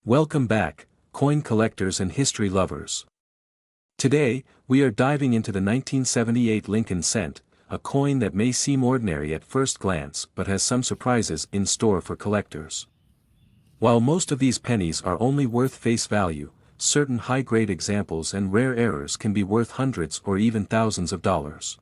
Welcome back, coin collectors and history lovers. Today, we are diving into the 1978 Lincoln Cent, a coin that may seem ordinary at first glance but has some surprises in store for collectors. While most of these pennies are only worth face value, certain high-grade examples and rare errors can be worth hundreds or even thousands of dollars.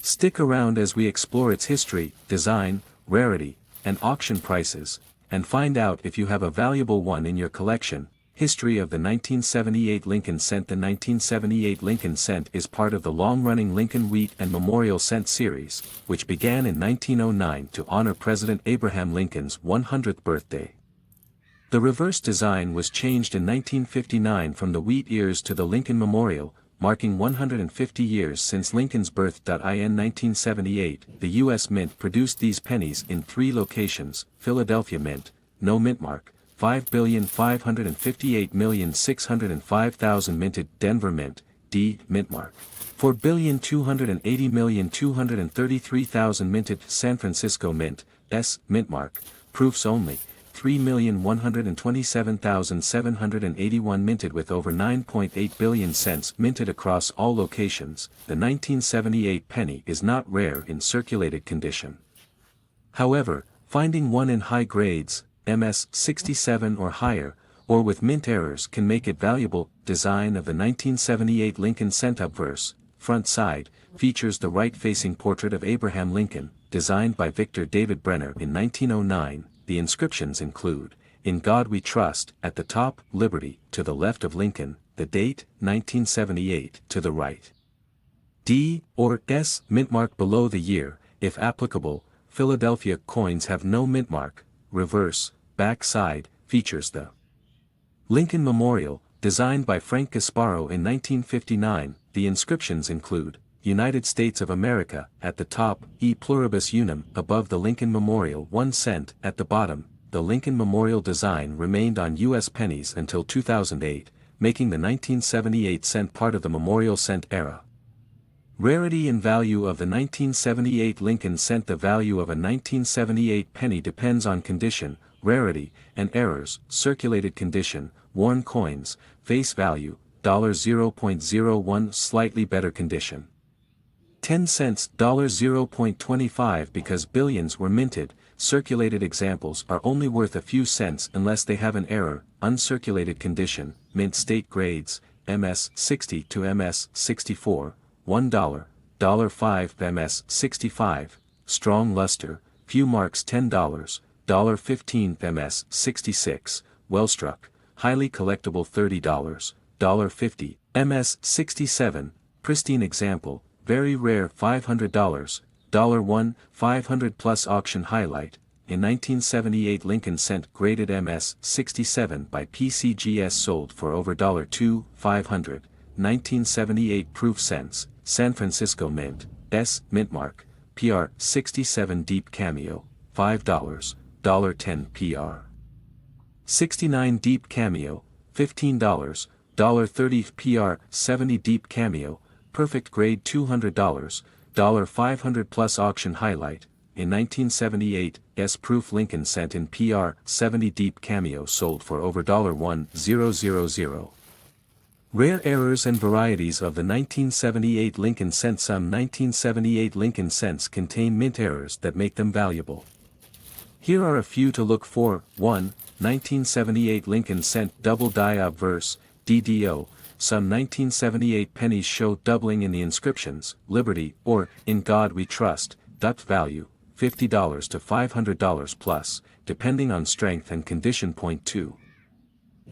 Stick around as we explore its history, design, rarity, and auction prices, and find out if you have a valuable one in your collection. History of the 1978 Lincoln Cent. The 1978 Lincoln Cent is part of the long-running Lincoln Wheat and Memorial Cent series, which began in 1909 to honor President Abraham Lincoln's 100th birthday. The reverse design was changed in 1959 from the wheat ears to the Lincoln Memorial, marking 150 years since Lincoln's birth. In 1978, the U.S. Mint produced these pennies in 3 locations: Philadelphia Mint, no mint mark, 5,558,605,000 minted; Denver Mint, D, mint mark, 4,280,233,000 minted; San Francisco Mint, S, mint mark, proofs only, 3,127,781 minted with over 9.8 billion cents minted across all locations. The 1978 penny is not rare in circulated condition. However, finding one in high grades, MS 67 or higher, or with mint errors can make it valuable. Design of the 1978 Lincoln Cent. Obverse, front side, features the right-facing portrait of Abraham Lincoln, designed by Victor David Brenner in 1909. The inscriptions include, "In God We Trust," at the top, "Liberty," to the left of Lincoln, the date, 1978, to the right. D, or S, mint mark below the year, if applicable. Philadelphia coins have no mint mark. Reverse, back side, features the Lincoln Memorial, designed by Frank Gasparo in 1959. The inscriptions include, "United States of America," at the top, "E Pluribus Unum," above the Lincoln Memorial, 1 cent, at the bottom. The Lincoln Memorial design remained on U.S. pennies until 2008, making the 1978 cent part of the Memorial Cent era. Rarity and value of the 1978 Lincoln Cent. The value of a 1978 penny depends on condition, rarity, and errors. Circulated condition, worn coins, face value, $0.01, slightly better condition. 10 cents, $0.25. Because billions were minted, circulated examples are only worth a few cents unless they have an error. Uncirculated condition, mint state grades, MS 60 to MS 64, $1, $5 MS 65, strong luster, few marks, $10, $15 MS 66, well struck, highly collectible, $30, $50, MS 67, pristine example, very rare, $500, $1, 500 plus. Auction highlight, in 1978 Lincoln Cent graded MS 67 by PCGS sold for over $2, 500, 1978 proof cents, San Francisco Mint, S, mint mark, PR 67 deep cameo, $5, $10 PR. 69 deep cameo, $15, $30 PR. 70 deep cameo, perfect grade, $200, 500 plus. Auction highlight, in 1978, S proof Lincoln Cent in PR 70 deep cameo sold for over $1,000. Rare errors and varieties of the 1978 Lincoln Cent. Some 1978 Lincoln Cents contain mint errors that make them valuable. Here are a few to look for. 1. 1978 Lincoln Cent double die obverse, DDO. Some 1978 pennies show doubling in the inscriptions, Liberty, or, In God We Trust, value, $50 to $500 plus, depending on strength and condition. 2.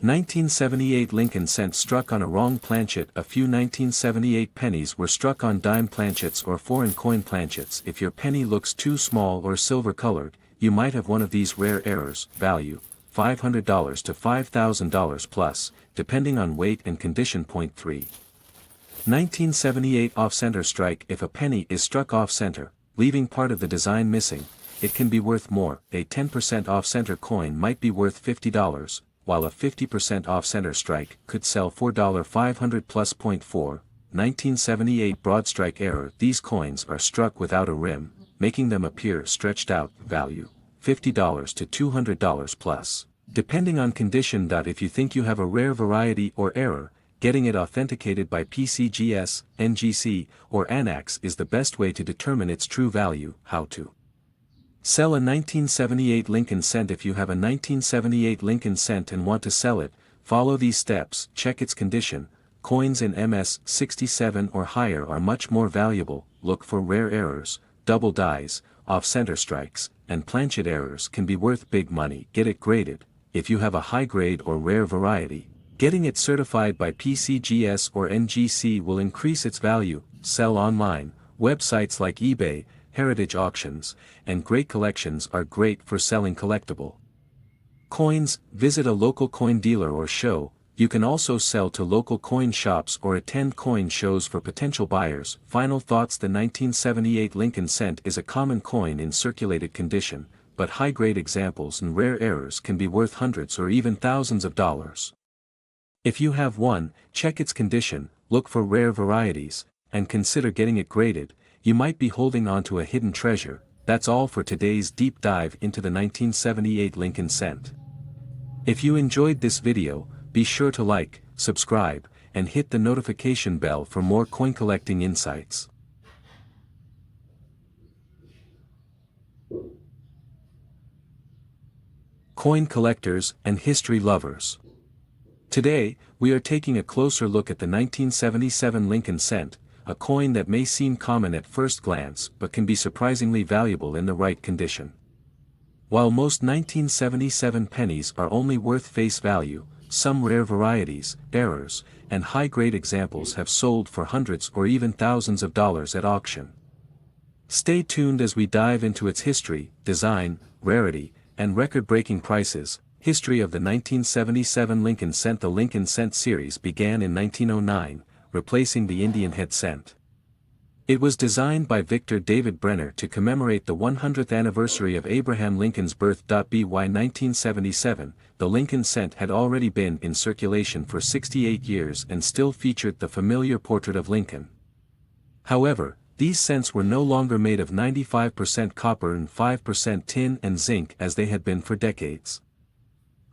1978 Lincoln Cent struck on a wrong planchet. A few 1978 pennies were struck on dime planchets or foreign coin planchets. If your penny looks too small or silver colored, you might have one of these rare errors. Value, $500 to $5,000 plus, depending on weight and condition. 3. 1978 off-center strike. If a penny is struck off-center, leaving part of the design missing, it can be worth more. A 10% off-center coin might be worth $50, while a 50% off-center strike could sell for $500 plus. 4. 1978 broad strike error. These coins are struck without a rim, making them appear stretched out. Value, $50 to $200 plus. depending on condition. If you think you have a rare variety or error, getting it authenticated by PCGS, NGC, or ANACS is the best way to determine its true value. How to sell a 1978 Lincoln Cent. If you have a 1978 Lincoln Cent and want to sell it, follow these steps. Check its condition. Coins in MS-67 or higher are much more valuable. Look for rare errors, double dies, off-center strikes, and planchet errors can be worth big money. Get it graded. If you have a high-grade or rare variety, getting it certified by PCGS or NGC will increase its value. Sell online. Websites like eBay, Heritage Auctions, and Great Collections are great for selling collectible coins. Visit a local coin dealer or show. You can also sell to local coin shops or attend coin shows for potential buyers. Final thoughts: the 1978 Lincoln Cent is a common coin in circulated condition, but high-grade examples and rare errors can be worth hundreds or even thousands of dollars. If you have one, check its condition, look for rare varieties, and consider getting it graded. You might be holding on to a hidden treasure. That's all for today's deep dive into the 1978 Lincoln Cent. If you enjoyed this video, be sure to like, subscribe, and hit the notification bell for more coin collecting insights. Coin collectors and history lovers. Today, we are taking a closer look at the 1977 Lincoln Cent, a coin that may seem common at first glance but can be surprisingly valuable in the right condition. While most 1977 pennies are only worth face value, some rare varieties, errors, and high-grade examples have sold for hundreds or even thousands of dollars at auction. Stay tuned as we dive into its history, design, rarity, and record-breaking prices. History of the 1977 Lincoln Cent. The Lincoln Cent series began in 1909, replacing the Indian head cent. It was designed by Victor David Brenner to commemorate the 100th anniversary of Abraham Lincoln's birth. By 1977, the Lincoln Cent had already been in circulation for 68 years and still featured the familiar portrait of Lincoln. However, these cents were no longer made of 95% copper and 5% tin and zinc as they had been for decades.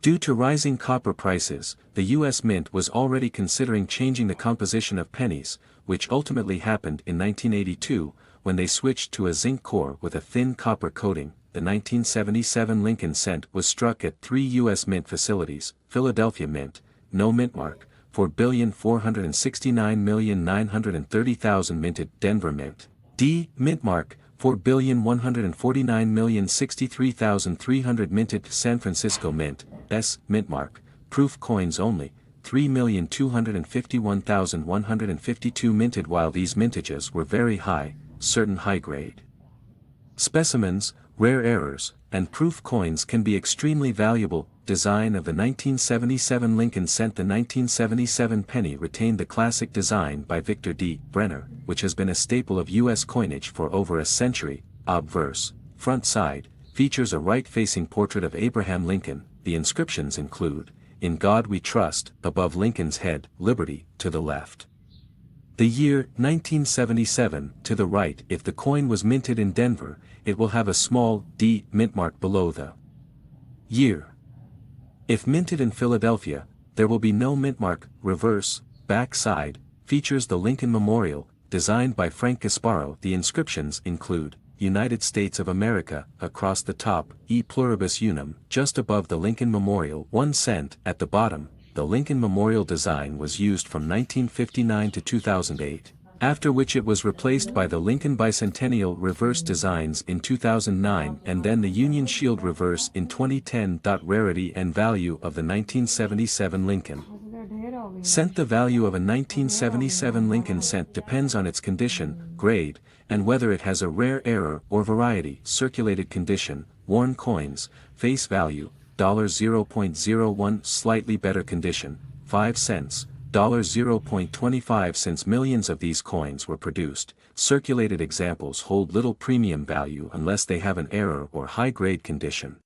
Due to rising copper prices, the U.S. Mint was already considering changing the composition of pennies, which ultimately happened in 1982, when they switched to a zinc core with a thin copper coating. The 1977 Lincoln Cent was struck at 3 U.S. Mint facilities: Philadelphia Mint, no mint mark, 4,469,930,000 minted; Denver Mint, D, mint mark, 4,149,063,300 minted; San Francisco Mint, S, mint mark, proof coins only, 3,251,152 minted. While these mintages were very high, certain high-grade specimens, rare errors, and proof coins can be extremely valuable. Design of the 1977 Lincoln Cent. The 1977 penny retained the classic design by Victor D. Brenner, which has been a staple of U.S. coinage for over a century. Obverse, front side, features a right-facing portrait of Abraham Lincoln. The inscriptions include, "In God We Trust," above Lincoln's head; "Liberty," to the left. The year, 1977, to the right. If the coin was minted in Denver, it will have a small D mint mark below the year. If minted in Philadelphia, there will be no mint mark. Reverse, back side, features the Lincoln Memorial, designed by Frank Gasparo. The inscriptions include, "United States of America," across the top, "E Pluribus Unum," just above the Lincoln Memorial, 1 cent. At the bottom, the Lincoln Memorial design was used from 1959 to 2008, after which it was replaced by the Lincoln Bicentennial reverse designs in 2009 and then the Union Shield reverse in 2010. Rarity and value of the 1977 Lincoln Cent. The value of a 1977 Lincoln Cent depends on its condition, grade, and whether it has a rare error or variety. Circulated condition, worn coins, face value, $0.01, slightly better condition, 5 cents, $0.25. Since millions of these coins were produced, circulated examples hold little premium value unless they have an error or high-grade condition.